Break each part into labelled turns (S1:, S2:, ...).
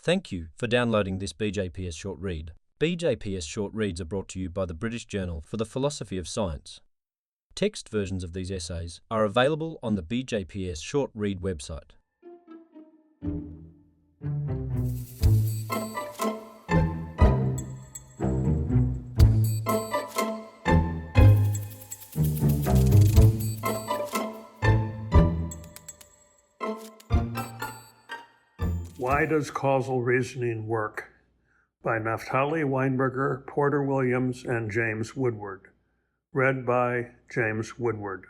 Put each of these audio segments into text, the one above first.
S1: Thank you for downloading this BJPS short read. BJPS short reads are brought to you by the British Journal for the Philosophy of Science. Text versions of these essays are available on the BJPS short read website.
S2: Why Does Causal Reasoning Work? By Naftali Weinberger, Porter Williams, and James Woodward. Read by James Woodward.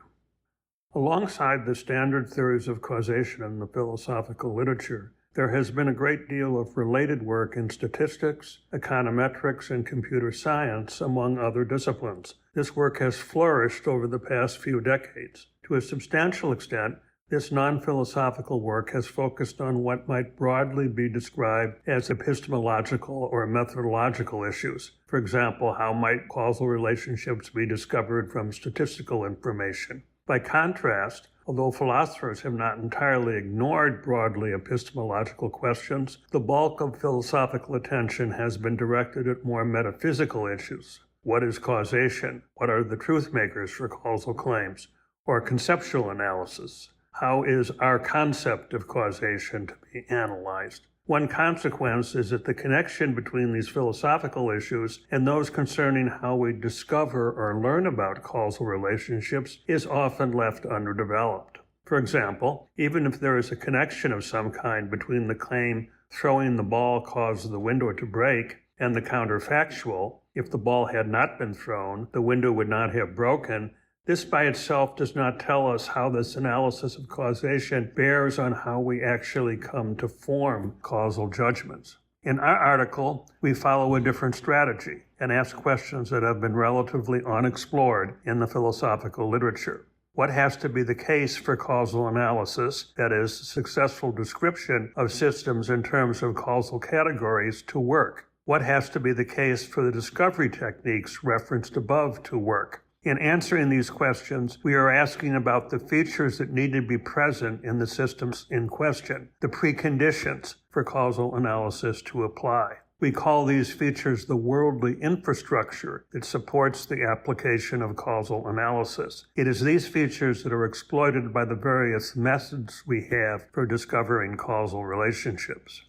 S2: Alongside the standard theories of causation in the philosophical literature, there has been a great deal of related work in statistics, econometrics, and computer science, among other disciplines. This work has flourished over the past few decades. To a substantial extent, this non-philosophical work has focused on what might broadly be described as epistemological or methodological issues. For example, how might causal relationships be discovered from statistical information? By contrast, although philosophers have not entirely ignored broadly epistemological questions, the bulk of philosophical attention has been directed at more metaphysical issues. What is causation? What are the truth makers for causal claims? Or conceptual analysis? How is our concept of causation to be analyzed? One consequence is that the connection between these philosophical issues and those concerning how we discover or learn about causal relationships is often left underdeveloped. For example, even if there is a connection of some kind between the claim throwing the ball caused the window to break and the counterfactual, if the ball had not been thrown, the window would not have broken, this by itself does not tell us how this analysis of causation bears on how we actually come to form causal judgments. In our article, we follow a different strategy and ask questions that have been relatively unexplored in the philosophical literature. What has to be the case for causal analysis, that is, successful description of systems in terms of causal categories, to work? What has to be the case for the discovery techniques referenced above to work? In answering these questions, we are asking about the features that need to be present in the systems in question, the preconditions for causal analysis to apply. We call these features the worldly infrastructure that supports the application of causal analysis. It is these features that are exploited by the various methods we have for discovering causal relationships.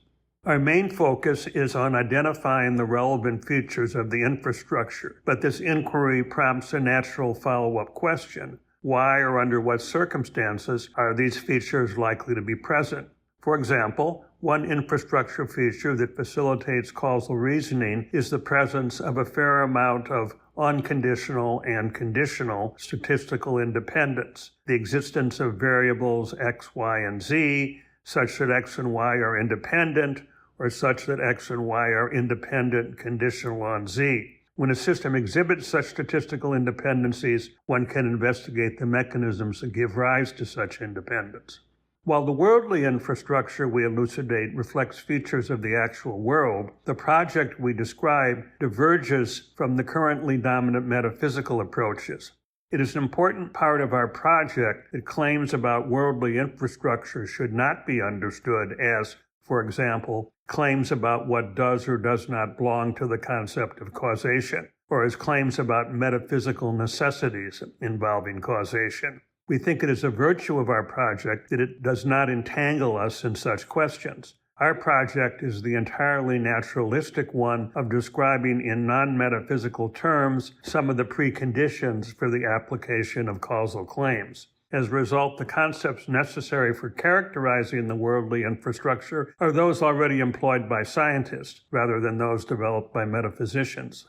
S2: Our main focus is on identifying the relevant features of the infrastructure, but this inquiry prompts a natural follow-up question. Why or under what circumstances are these features likely to be present? For example, one infrastructure feature that facilitates causal reasoning is the presence of a fair amount of unconditional and conditional statistical independence, the existence of variables x, y, and z, such that x and y are independent, or such that x and y are independent conditional on z. When a system exhibits such statistical independencies, one can investigate the mechanisms that give rise to such independence. While the worldly infrastructure we elucidate reflects features of the actual world, the project we describe diverges from the currently dominant metaphysical approaches. It is an important part of our project that claims about worldly infrastructure should not be understood as, for example, claims about what does or does not belong to the concept of causation, or as claims about metaphysical necessities involving causation. We think it is a virtue of our project that it does not entangle us in such questions. Our project is the entirely naturalistic one of describing in non-metaphysical terms some of the preconditions for the application of causal claims. As a result, the concepts necessary for characterizing the worldly infrastructure are those already employed by scientists, rather than those developed by metaphysicians.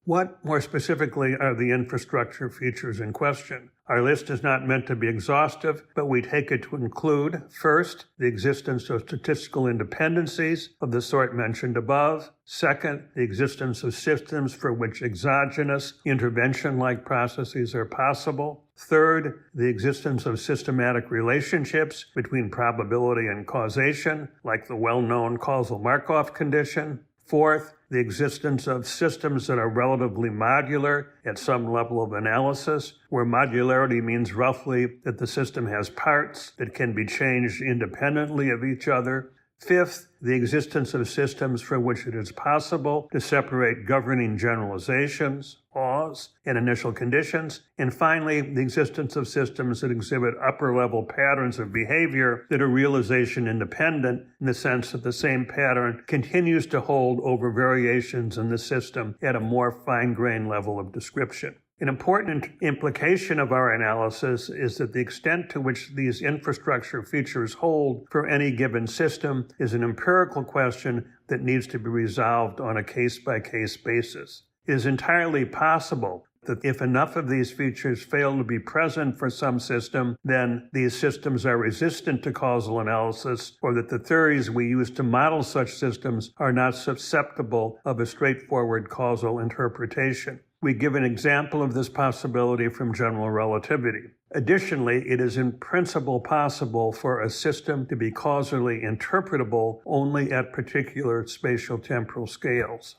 S2: What, more specifically, are the infrastructure features in question? Our list is not meant to be exhaustive, but we take it to include, first, the existence of statistical independencies of the sort mentioned above. Second, the existence of systems for which exogenous, intervention-like processes are possible. Third, the existence of systematic relationships between probability and causation, like the well-known causal Markov condition. Fourth, the existence of systems that are relatively modular at some level of analysis, where modularity means roughly that the system has parts that can be changed independently of each other. Fifth, the existence of systems for which it is possible to separate governing generalizations, laws, and initial conditions. And finally, the existence of systems that exhibit upper-level patterns of behavior that are realization independent in the sense that the same pattern continues to hold over variations in the system at a more fine-grained level of description. An important implication of our analysis is that the extent to which these infrastructure features hold for any given system is an empirical question that needs to be resolved on a case-by-case basis. It is entirely possible that if enough of these features fail to be present for some system, then these systems are resistant to causal analysis, or that the theories we use to model such systems are not susceptible of a straightforward causal interpretation. We give an example of this possibility from general relativity. Additionally, it is in principle possible for a system to be causally interpretable only at particular spatial-temporal scales.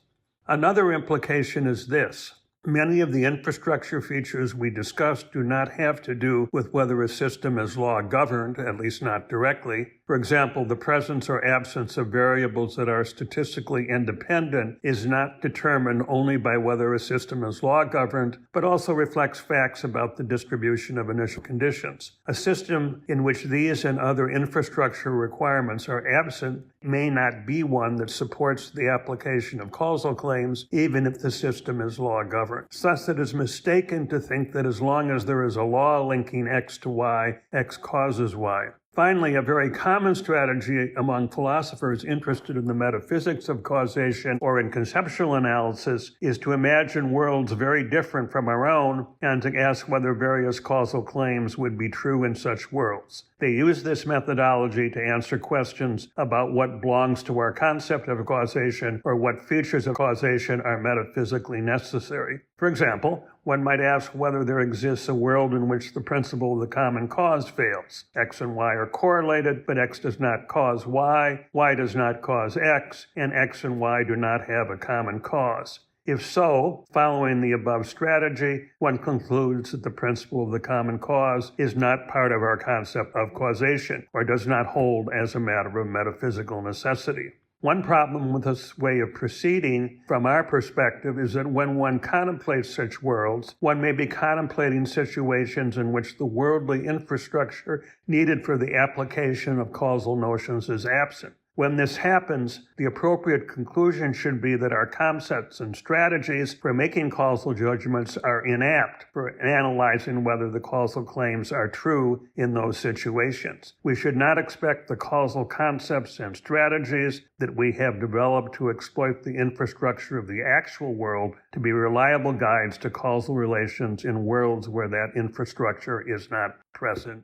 S2: Another implication is this. Many of the infrastructure features we discussed do not have to do with whether a system is law-governed, at least not directly. For example, the presence or absence of variables that are statistically independent is not determined only by whether a system is law-governed, but also reflects facts about the distribution of initial conditions. A system in which these and other infrastructure requirements are absent may not be one that supports the application of causal claims, even if the system is law-governed. Thus, it is mistaken to think that as long as there is a law linking X to Y, X causes Y. Finally, a very common strategy among philosophers interested in the metaphysics of causation or in conceptual analysis is to imagine worlds very different from our own and to ask whether various causal claims would be true in such worlds. They use this methodology to answer questions about what belongs to our concept of causation or what features of causation are metaphysically necessary. For example, one might ask whether there exists a world in which the principle of the common cause fails. X and Y are correlated, but X does not cause Y, Y does not cause X, and X and Y do not have a common cause. If so, following the above strategy, one concludes that the principle of the common cause is not part of our concept of causation, or does not hold as a matter of metaphysical necessity. One problem with this way of proceeding, from our perspective, is that when one contemplates such worlds, one may be contemplating situations in which the worldly infrastructure needed for the application of causal notions is absent. When this happens, the appropriate conclusion should be that our concepts and strategies for making causal judgments are inapt for analyzing whether the causal claims are true in those situations. We should not expect the causal concepts and strategies that we have developed to exploit the infrastructure of the actual world to be reliable guides to causal relations in worlds where that infrastructure is not present.